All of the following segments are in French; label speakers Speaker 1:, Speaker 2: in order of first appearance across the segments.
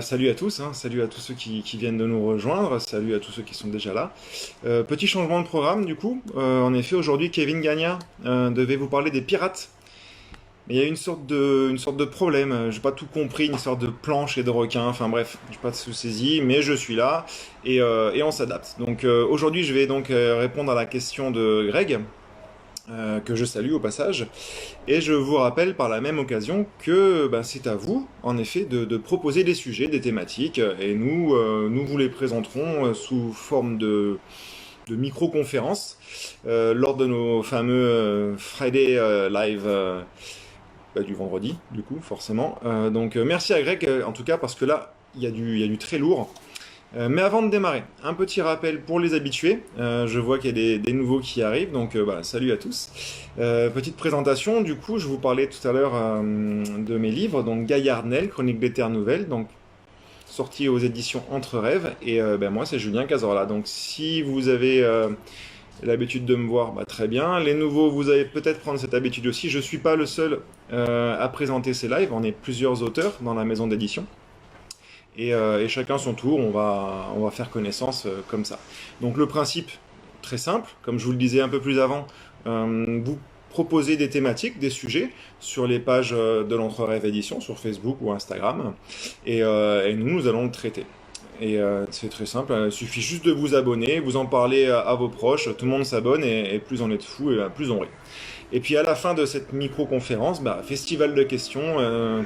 Speaker 1: Salut à tous, hein, salut à tous ceux qui viennent de nous rejoindre, salut à tous ceux qui sont déjà là. Petit changement de programme du coup. En effet, aujourd'hui, Kevin Gagna devait vous parler des pirates. Mais il y a une sorte de problème, j'ai pas tout compris, une sorte de planche et de requin, enfin bref, j'ai pas tout saisi, mais je suis là et on s'adapte. Donc aujourd'hui, je vais donc répondre à la question de Greg, que je salue au passage. Et je vous rappelle par la même occasion que c'est à vous, en effet, de proposer des sujets, des thématiques, et nous vous les présenterons sous forme de micro-conférences lors de nos fameux Friday Live du vendredi, du coup, forcément. Donc merci à Greg, en tout cas, parce que là, il y a du très lourd. Mais avant de démarrer, un petit rappel pour les habitués. Je vois qu'il y a des nouveaux qui arrivent, donc salut à tous. Petite présentation, du coup, je vous parlais tout à l'heure de mes livres, donc Gaillardnel, Chronique des Terres Nouvelles, donc sorti aux éditions Entre Rêves, et moi c'est Julien Cazorla. Donc si vous avez l'habitude de me voir, très bien. Les nouveaux, vous allez peut-être prendre cette habitude aussi. Je suis pas le seul à présenter ces lives, on est plusieurs auteurs dans la maison d'édition. Et chacun son tour, on va faire connaissance comme ça. Donc le principe, très simple, comme je vous le disais un peu plus avant, vous proposez des thématiques, des sujets sur les pages de l'Entre-Rêves Édition, sur Facebook ou Instagram, et nous allons le traiter. Et c'est très simple, il suffit juste de vous abonner, vous en parler à vos proches, tout le monde s'abonne, et plus on est de fous, et plus on rit. Et puis à la fin de cette micro-conférence, festival de questions,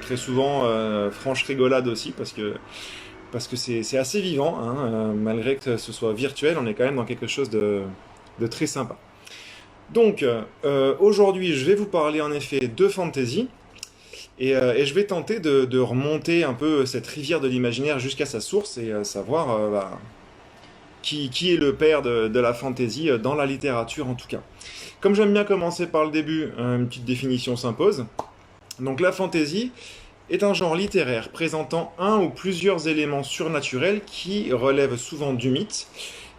Speaker 1: très souvent franche rigolade aussi, parce que c'est assez vivant, hein, malgré que ce soit virtuel, on est quand même dans quelque chose de très sympa. Donc aujourd'hui, je vais vous parler en effet de fantasy, et je vais tenter de remonter un peu cette rivière de l'imaginaire jusqu'à sa source, et savoir qui est le père de la fantasy dans la littérature en tout cas. Comme j'aime bien commencer par le début, une petite définition s'impose. Donc la fantasy est un genre littéraire présentant un ou plusieurs éléments surnaturels qui relèvent souvent du mythe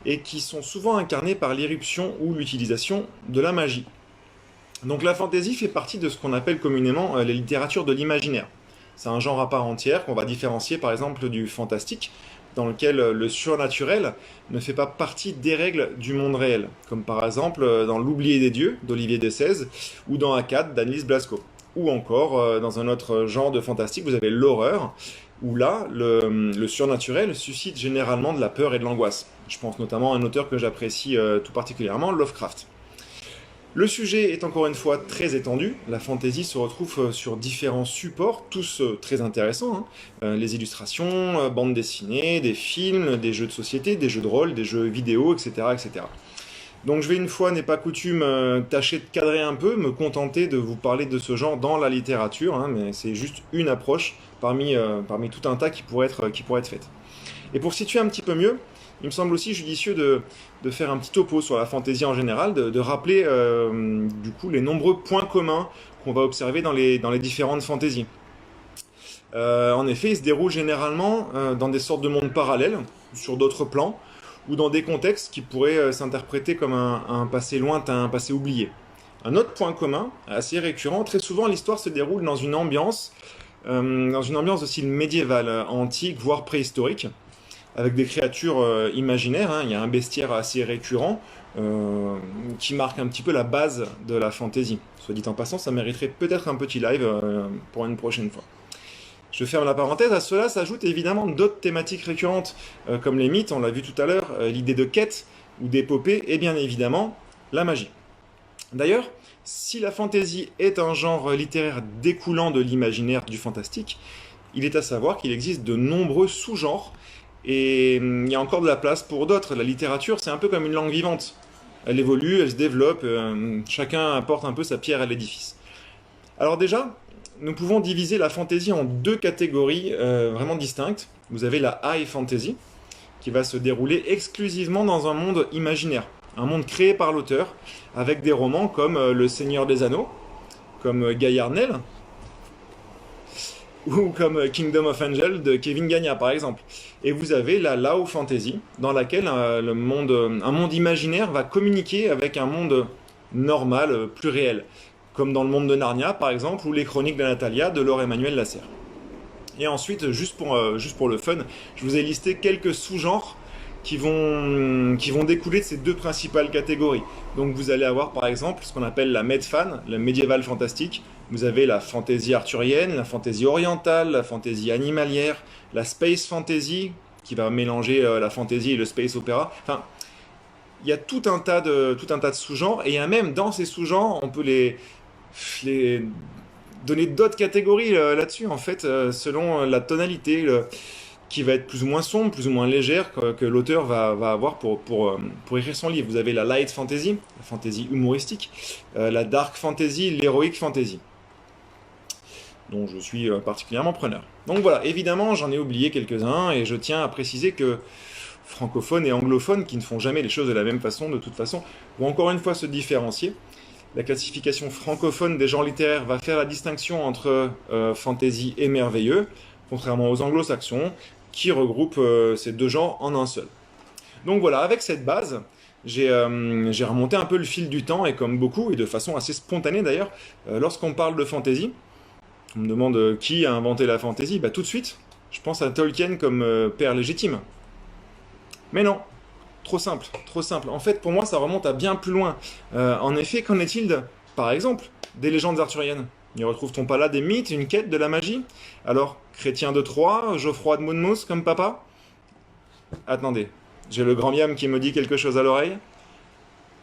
Speaker 1: et qui sont souvent incarnés par l'irruption ou l'utilisation de la magie. Donc la fantasy fait partie de ce qu'on appelle communément les littératures de l'imaginaire. C'est un genre à part entière qu'on va différencier par exemple du fantastique, dans lequel le surnaturel ne fait pas partie des règles du monde réel, comme par exemple dans L'Oublié des dieux d'Olivier Dessèze, ou dans Akkad d'Annelise Blasco. Ou encore, dans un autre genre de fantastique, vous avez l'horreur, où là, le surnaturel suscite généralement de la peur et de l'angoisse. Je pense notamment à un auteur que j'apprécie tout particulièrement, Lovecraft. Le sujet est encore une fois très étendu, la fantasy se retrouve sur différents supports, tous très intéressants, hein. Les illustrations, bandes dessinées, des films, des jeux de société, des jeux de rôle, des jeux vidéo, etc. etc. Donc je vais une fois n'est pas coutume tâcher de cadrer un peu, me contenter de vous parler de ce genre dans la littérature, hein, mais c'est juste une approche parmi tout un tas qui pourrait être faite. Et pour situer un petit peu mieux, il me semble aussi judicieux de faire un petit topo sur la fantaisie en général, de rappeler du coup les nombreux points communs qu'on va observer dans les différentes fantaisies. En effet, ils se déroulent généralement dans des sortes de mondes parallèles, sur d'autres plans, ou dans des contextes qui pourraient s'interpréter comme un passé lointain, un passé oublié. Un autre point commun, assez récurrent, très souvent l'histoire se déroule dans une ambiance de style médiéval, antique, voire préhistorique, avec des créatures imaginaires, hein. Il y a un bestiaire assez récurrent qui marque un petit peu la base de la fantasy. Soit dit en passant, ça mériterait peut-être un petit live pour une prochaine fois. Je ferme la parenthèse, à cela s'ajoutent évidemment d'autres thématiques récurrentes, comme les mythes, on l'a vu tout à l'heure, l'idée de quête ou d'épopée, et bien évidemment la magie. D'ailleurs, si la fantasy est un genre littéraire découlant de l'imaginaire du fantastique, il est à savoir qu'il existe de nombreux sous-genres, et il y a encore de la place pour d'autres. La littérature, c'est un peu comme une langue vivante. Elle évolue, elle se développe, chacun apporte un peu sa pierre à l'édifice. Alors déjà, nous pouvons diviser la fantasy en deux catégories vraiment distinctes. Vous avez la high fantasy, qui va se dérouler exclusivement dans un monde imaginaire, un monde créé par l'auteur, avec des romans comme Le Seigneur des Anneaux, comme Gaillardnel, ou comme Kingdom of Angel de Kevin Gagna par exemple. Et vous avez la Low Fantasy, dans laquelle un monde imaginaire va communiquer avec un monde normal, plus réel, comme dans le monde de Narnia par exemple, ou les Chroniques de Natalia de Laure Emmanuel Lasserre. Et ensuite, juste pour le fun, je vous ai listé quelques sous-genres qui vont découler de ces deux principales catégories. Donc vous allez avoir par exemple ce qu'on appelle la medfan, le médiéval fantastique. Vous avez la fantasy arthurienne, la fantasy orientale, la fantasy animalière, la space fantasy, qui va mélanger la fantasy et le space opéra. Enfin, il y a tout un tas de sous-genres, et il y a même dans ces sous-genres, on peut les donner d'autres catégories là-dessus, en fait, selon la tonalité, qui va être plus ou moins sombre, plus ou moins légère que l'auteur va avoir pour écrire son livre. Vous avez la light fantasy, la fantasy humoristique, la dark fantasy, l'heroic fantasy, dont je suis particulièrement preneur. Donc voilà, évidemment, j'en ai oublié quelques-uns, et je tiens à préciser que francophones et anglophones, qui ne font jamais les choses de la même façon, de toute façon, vont encore une fois se différencier. La classification francophone des genres littéraires va faire la distinction entre fantasy et merveilleux, contrairement aux anglo-saxons, qui regroupent ces deux genres en un seul. Donc voilà, avec cette base, j'ai remonté un peu le fil du temps, et comme beaucoup, et de façon assez spontanée d'ailleurs, lorsqu'on parle de fantasy, on me demande qui a inventé la fantasy, bah tout de suite, je pense à Tolkien comme père légitime. Mais non, trop simple, trop simple. En fait, pour moi, ça remonte à bien plus loin. En effet, qu'en est-il, par exemple, des légendes arthuriennes? N'y retrouve-t-on pas là des mythes, une quête de la magie? Alors, Chrétien de Troyes, Geoffroy de Monmouth comme papa? Attendez, j'ai le grand Miam qui me dit quelque chose à l'oreille.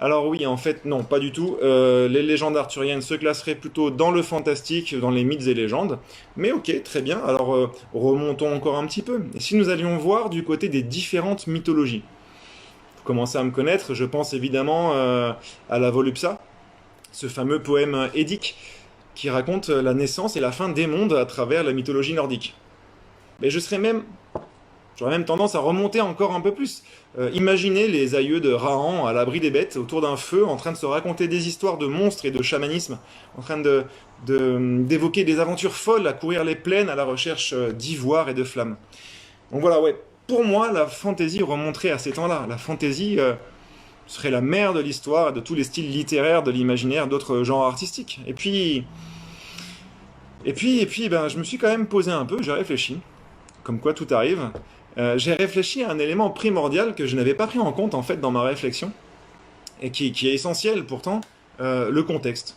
Speaker 1: Alors oui, en fait, non, pas du tout. Les légendes arthuriennes se classeraient plutôt dans le fantastique, dans les mythes et légendes. Mais ok, très bien. Alors remontons encore un petit peu. Et si nous allions voir du côté des différentes mythologies? Vous commencez à me connaître, je pense évidemment à la Volupsa, ce fameux poème édique qui raconte la naissance et la fin des mondes à travers la mythologie nordique. Mais j'aurais même tendance à remonter encore un peu plus. Imaginez les aïeux de Rahan à l'abri des bêtes, autour d'un feu, en train de se raconter des histoires de monstres et de chamanisme, en train d'évoquer des aventures folles à courir les plaines à la recherche d'ivoire et de flammes. Donc voilà, ouais, pour moi, la fantaisie remonterait à ces temps-là. La fantaisie serait la mère de l'histoire et de tous les styles littéraires, de l'imaginaire, d'autres genres artistiques. Ben, je me suis quand même posé un peu, j'ai réfléchi, comme quoi tout arrive. J'ai réfléchi à un élément primordial que je n'avais pas pris en compte en fait dans ma réflexion, et qui est essentiel pourtant, le contexte.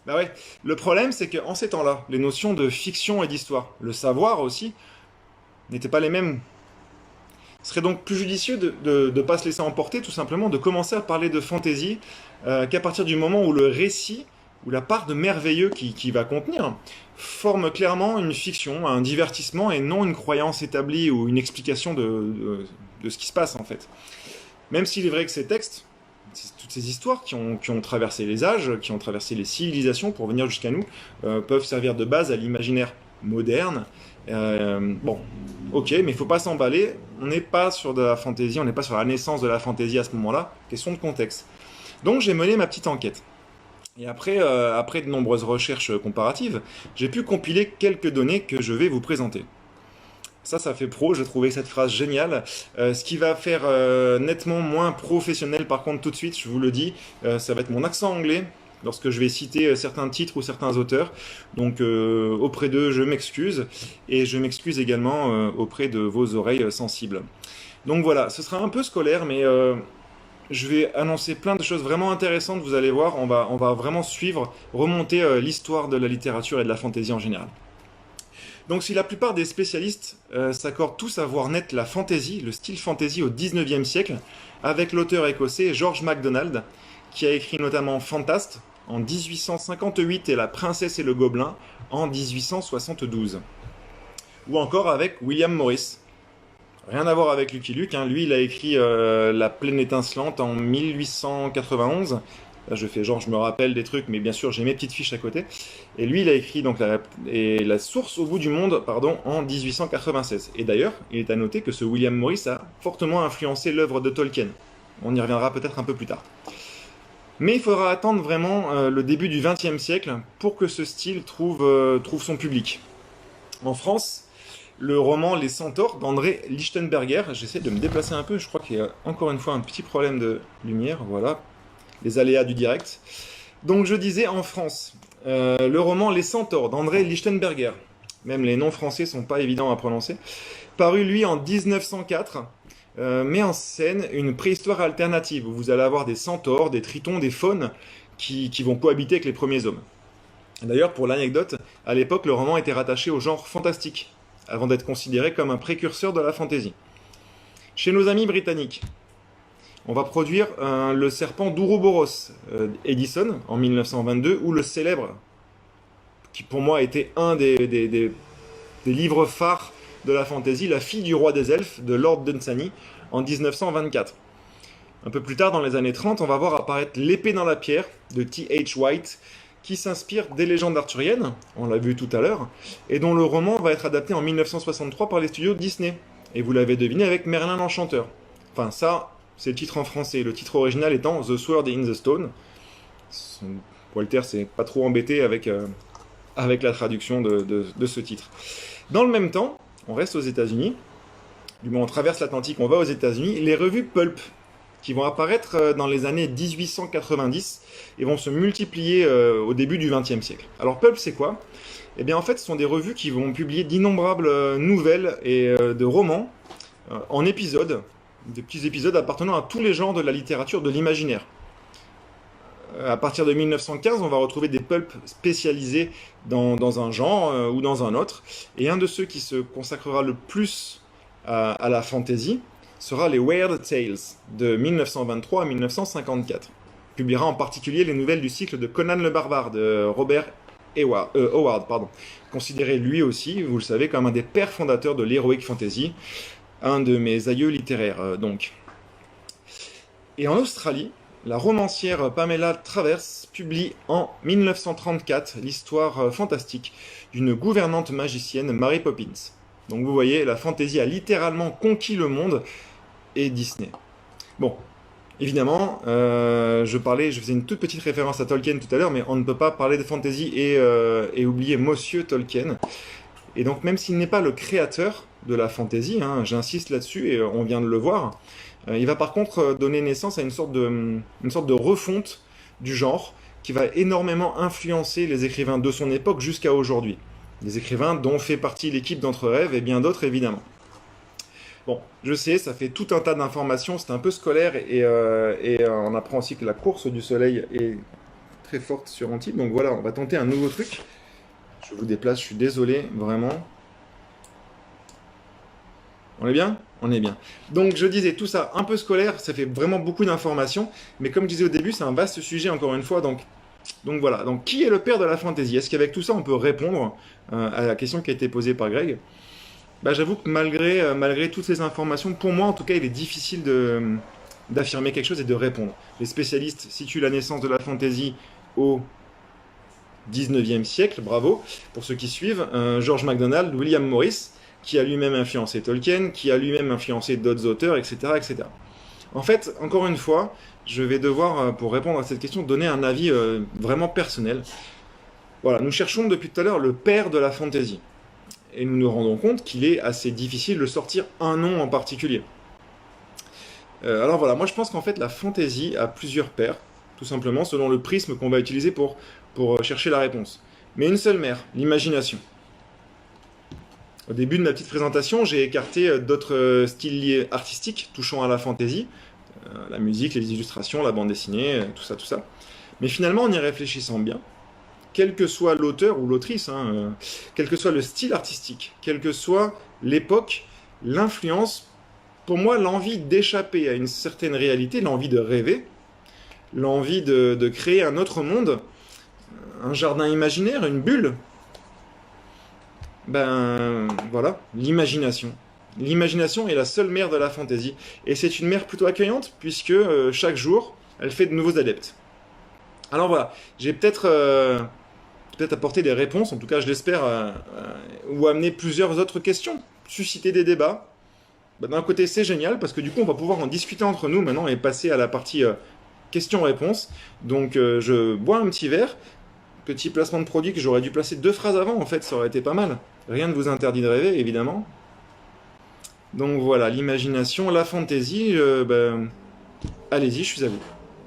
Speaker 1: Bah ouais, le problème c'est qu'en ces temps-là, les notions de fiction et d'histoire, le savoir aussi, n'étaient pas les mêmes. Ce serait donc plus judicieux de ne pas se laisser emporter, tout simplement, de commencer à parler de fantaisie qu'à partir du moment où le récit, ou la part de merveilleux qui va contenir, forme clairement une fiction, un divertissement, et non une croyance établie ou une explication de ce qui se passe en fait. Même s'il est vrai que ces textes, toutes ces histoires qui ont traversé les âges, qui ont traversé les civilisations pour venir jusqu'à nous, peuvent servir de base à l'imaginaire moderne. Bon, ok, mais il faut pas s'emballer, on n'est pas sur de la fantaisie, on n'est pas sur la naissance de la fantaisie à ce moment-là, question de contexte. Donc j'ai mené ma petite enquête. Et après de nombreuses recherches comparatives, j'ai pu compiler quelques données que je vais vous présenter. Ça fait pro, j'ai trouvé cette phrase géniale. Ce qui va faire nettement moins professionnel par contre tout de suite, je vous le dis, ça va être mon accent anglais lorsque je vais citer certains titres ou certains auteurs. Donc auprès d'eux, je m'excuse, et je m'excuse également auprès de vos oreilles sensibles. Donc voilà, ce sera un peu scolaire, mais je vais annoncer plein de choses vraiment intéressantes, vous allez voir, on va vraiment suivre, remonter l'histoire de la littérature et de la fantaisie en général. Donc si la plupart des spécialistes s'accordent tous à voir naître la fantaisie, le style fantaisie au 19e siècle, avec l'auteur écossais George MacDonald, qui a écrit notamment Fantast en 1858 et La Princesse et le Gobelin en 1872. Ou encore avec William Morris. Rien à voir avec Lucky Luke, hein. Lui il a écrit La Plaine étincelante en 1891. Là je fais genre je me rappelle des trucs, mais bien sûr j'ai mes petites fiches à côté. Et lui il a écrit donc la Source au bout du monde en 1896. Et d'ailleurs il est à noter que ce William Morris a fortement influencé l'œuvre de Tolkien. On y reviendra peut-être un peu plus tard. Mais il faudra attendre vraiment le début du XXe siècle pour que ce style trouve son public. En France, le roman Les Centaures d'André Lichtenberger, j'essaie de me déplacer un peu, je crois qu'il y a encore une fois un petit problème de lumière, voilà, les aléas du direct. Donc je disais en France, le roman Les Centaures d'André Lichtenberger, Même les noms français sont pas évidents à prononcer. Paru lui en 1904, met en scène une préhistoire alternative où vous allez avoir des centaures, des tritons, des faunes qui vont cohabiter avec les premiers hommes. D'ailleurs, pour l'anecdote, à l'époque, le roman était rattaché au genre fantastique, avant d'être considéré comme un précurseur de la fantasy. Chez nos amis britanniques, on va produire le serpent d'Ouroboros, Edison, en 1922, ou le célèbre, qui pour moi était un des livres phares de la fantasy, La fille du roi des elfes, de Lord Dunsany, en 1924. Un peu plus tard, dans les années 30, on va voir apparaître L'épée dans la pierre, de T.H. White, qui s'inspire des légendes arthuriennes, on l'a vu tout à l'heure, et dont le roman va être adapté en 1963 par les studios Disney. Et vous l'avez deviné, avec Merlin l'Enchanteur. Enfin, ça, c'est le titre en français, le titre original étant The Sword in the Stone. Walter s'est pas trop embêté avec la traduction de ce titre. Dans le même temps, on reste aux États-Unis, du moins on traverse l'Atlantique, on va aux États-Unis, les revues Pulp, qui vont apparaître dans les années 1890 et vont se multiplier au début du XXe siècle. Alors Pulp, c'est quoi? Eh bien en fait, ce sont des revues qui vont publier d'innombrables nouvelles et de romans en épisodes, des petits épisodes appartenant à tous les genres de la littérature de l'imaginaire. À partir de 1915, on va retrouver des pulps spécialisés dans un genre ou dans un autre. Et un de ceux qui se consacrera le plus à la fantasy sera les Weird Tales de 1923 à 1954. Il publiera en particulier les nouvelles du cycle de Conan le Barbare de Robert Howard, considéré lui aussi, vous le savez, comme un des pères fondateurs de l'heroic fantasy, un de mes aïeux littéraires donc. Et en Australie, la romancière Pamela Travers publie en 1934 l'histoire fantastique d'une gouvernante magicienne, Mary Poppins. Donc vous voyez, la fantasy a littéralement conquis le monde et Disney. Bon, évidemment, je faisais une toute petite référence à Tolkien tout à l'heure, mais on ne peut pas parler de fantasy et oublier Monsieur Tolkien. Et donc même s'il n'est pas le créateur de la fantasy, hein, j'insiste là-dessus et on vient de le voir, il va par contre donner naissance à une sorte de refonte du genre qui va énormément influencer les écrivains de son époque jusqu'à aujourd'hui. Des écrivains dont fait partie l'équipe d'Entre-Rêves et bien d'autres évidemment. Bon, je sais, ça fait tout un tas d'informations, c'est un peu scolaire et on apprend aussi que la course du soleil est très forte sur Antibes. Donc voilà, on va tenter un nouveau truc. Je vous déplace, je suis désolé, vraiment. On est bien? On est bien. Donc je disais tout ça un peu scolaire, ça fait vraiment beaucoup d'informations, mais comme je disais au début, c'est un vaste sujet encore une fois, donc voilà. Donc qui est le père de la fantasy? Est-ce qu'avec tout ça on peut répondre à la question qui a été posée par Greg? Bah, j'avoue que malgré toutes ces informations, pour moi en tout cas, il est difficile d'affirmer quelque chose et de répondre. Les spécialistes situent la naissance de la fantasy au 19e siècle, bravo, pour ceux qui suivent, George MacDonald, William Morris, qui a lui-même influencé Tolkien, qui a lui-même influencé d'autres auteurs, etc., etc. En fait, encore une fois, je vais devoir, pour répondre à cette question, donner un avis vraiment personnel. Voilà, nous cherchons depuis tout à l'heure le père de la fantasy. Et nous nous rendons compte qu'il est assez difficile de sortir un nom en particulier. Alors voilà, moi je pense qu'en fait la fantasy a plusieurs pères, tout simplement selon le prisme qu'on va utiliser pour chercher la réponse. Mais une seule mère, l'imagination. Au début de ma petite présentation, j'ai écarté d'autres styles artistiques touchant à la fantasy, la musique, les illustrations, la bande dessinée, tout ça, tout ça. Mais finalement, en y réfléchissant bien, quel que soit l'auteur ou l'autrice, quel que soit le style artistique, quelle que soit l'époque, l'influence, pour moi, l'envie d'échapper à une certaine réalité, l'envie de rêver, l'envie de créer un autre monde, un jardin imaginaire, une bulle, ben voilà, l'imagination. L'imagination est la seule mère de la fantasy. Et c'est une mère plutôt accueillante, puisque chaque jour, elle fait de nouveaux adeptes. Alors voilà, j'ai peut-être apporté des réponses, en tout cas je l'espère, ou amener plusieurs autres questions, susciter des débats. Ben, d'un côté c'est génial, parce que du coup on va pouvoir en discuter entre nous maintenant et passer à la partie questions-réponses. Donc je bois un petit verre. Petit placement de produit que j'aurais dû placer 2 phrases avant, en fait, ça aurait été pas mal. Rien ne vous interdit de rêver, évidemment. Donc voilà, l'imagination, la fantaisie, allez-y, je suis à vous.